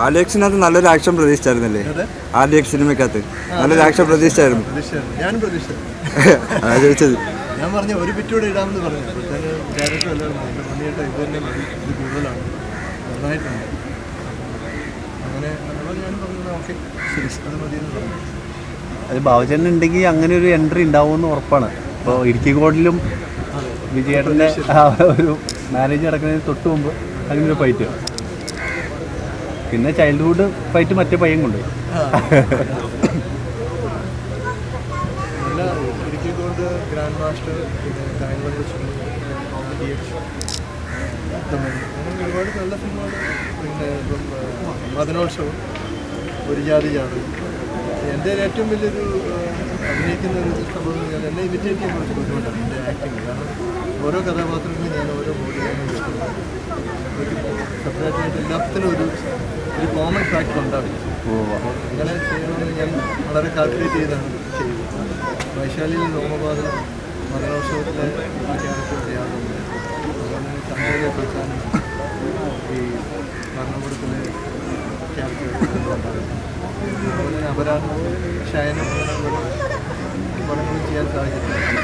ആലിയക്സിനകത്ത് നല്ലൊരു ആക്ഷൻ പ്രതീക്ഷിച്ചായിരുന്നല്ലേ? ആലിയക്സ് സിനിമക്കകത്ത് നല്ലൊരു ആക്ഷൻ പ്രതീക്ഷിച്ചായിരുന്നു. ഞാനും പ്രതീക്ഷിച്ചു. അതാ ചോദിച്ചത്. ഞാൻ പറഞ്ഞ ഒരു ബിറ്റൂടെ ഇടാമെന്ന് പറഞ്ഞു. ഡയറക്ടർ എല്ലാവരും എൻ്റെ മണ്ണിയേട്ട ഇത് തന്നെ മതി, ഇത് കൂടുതലാണ്, നന്നായിട്ടുണ്ട്. അങ്ങനെ ഞാനും പറഞ്ഞത് ഓക്കെ അത് മതിയെന്ന് പറഞ്ഞു. അത് ബാബുചേട്ടൻ ഉണ്ടെങ്കിൽ അങ്ങനെ ഒരു എൻട്രി ഉണ്ടാവുമെന്ന് ഉറപ്പാണ്. ഇപ്പോൾ ഇടുക്കി കോഡിലും വിജയേട്ടൻ്റെ ഒരു മാരേജ് നടക്കുന്നതിന് തൊട്ട് മുമ്പ് അങ്ങനൊരു ഫൈറ്റ്, പിന്നെ ചൈൽഡ്ഹുഡ് ഫൈറ്റ് മറ്റേ പയ്യൻ കൊണ്ടുപോയി. എല്ലാ ഇടുക്കി കോഡ് ഗ്രാൻഡ് മാസ്റ്റർ, പിന്നെ കായംകുളം DX, അങ്ങനെ ഒരുപാട് നല്ല സിനിമകൾ. പിന്നെ ഇപ്പം മദനോത്സവം, ഒരു ജാതി ജാതി. എൻ്റെ ഏറ്റവും വലിയൊരു അഭിനയിക്കുന്ന ഒരു സംഭവം ഞാൻ എന്നെ ഇമിറ്റേറ്റ് ചെയ്യാൻ കുറച്ച് ബുദ്ധിമുട്ടാണ് എൻ്റെ ആക്ടിങ്. കാരണം ഓരോ കഥാപാത്രങ്ങളും ഞാൻ ഓരോ ബോഡിയാണ് സെപ്പറേറ്റായിട്ട് എല്ലാത്തിനും ഒരു കോമൺ ഫാക്ടർ ഉണ്ടാവില്ല. അങ്ങനെ ചെയ്യണമെന്ന് ഞാൻ വളരെ കാൽക്കുലേറ്റ് ചെയ്താണ് ചെയ്തത്. വൈശാലിയിൽ രോമപാതം, മദനോത്സവത്തിലെ ആ ക്യാരക്ടർ ചെയ്യാറുണ്ട്. അതുപോലെ തമിഴിലെ പ്രധാനം, ഈ ഭരണകൂടത്തിലെ ക്യാരക്ടർ അതുപോലെ അപരാധം, ശയനം, അങ്ങനെ പടങ്ങളും ചെയ്യാൻ സാധിച്ചിട്ടുണ്ട്.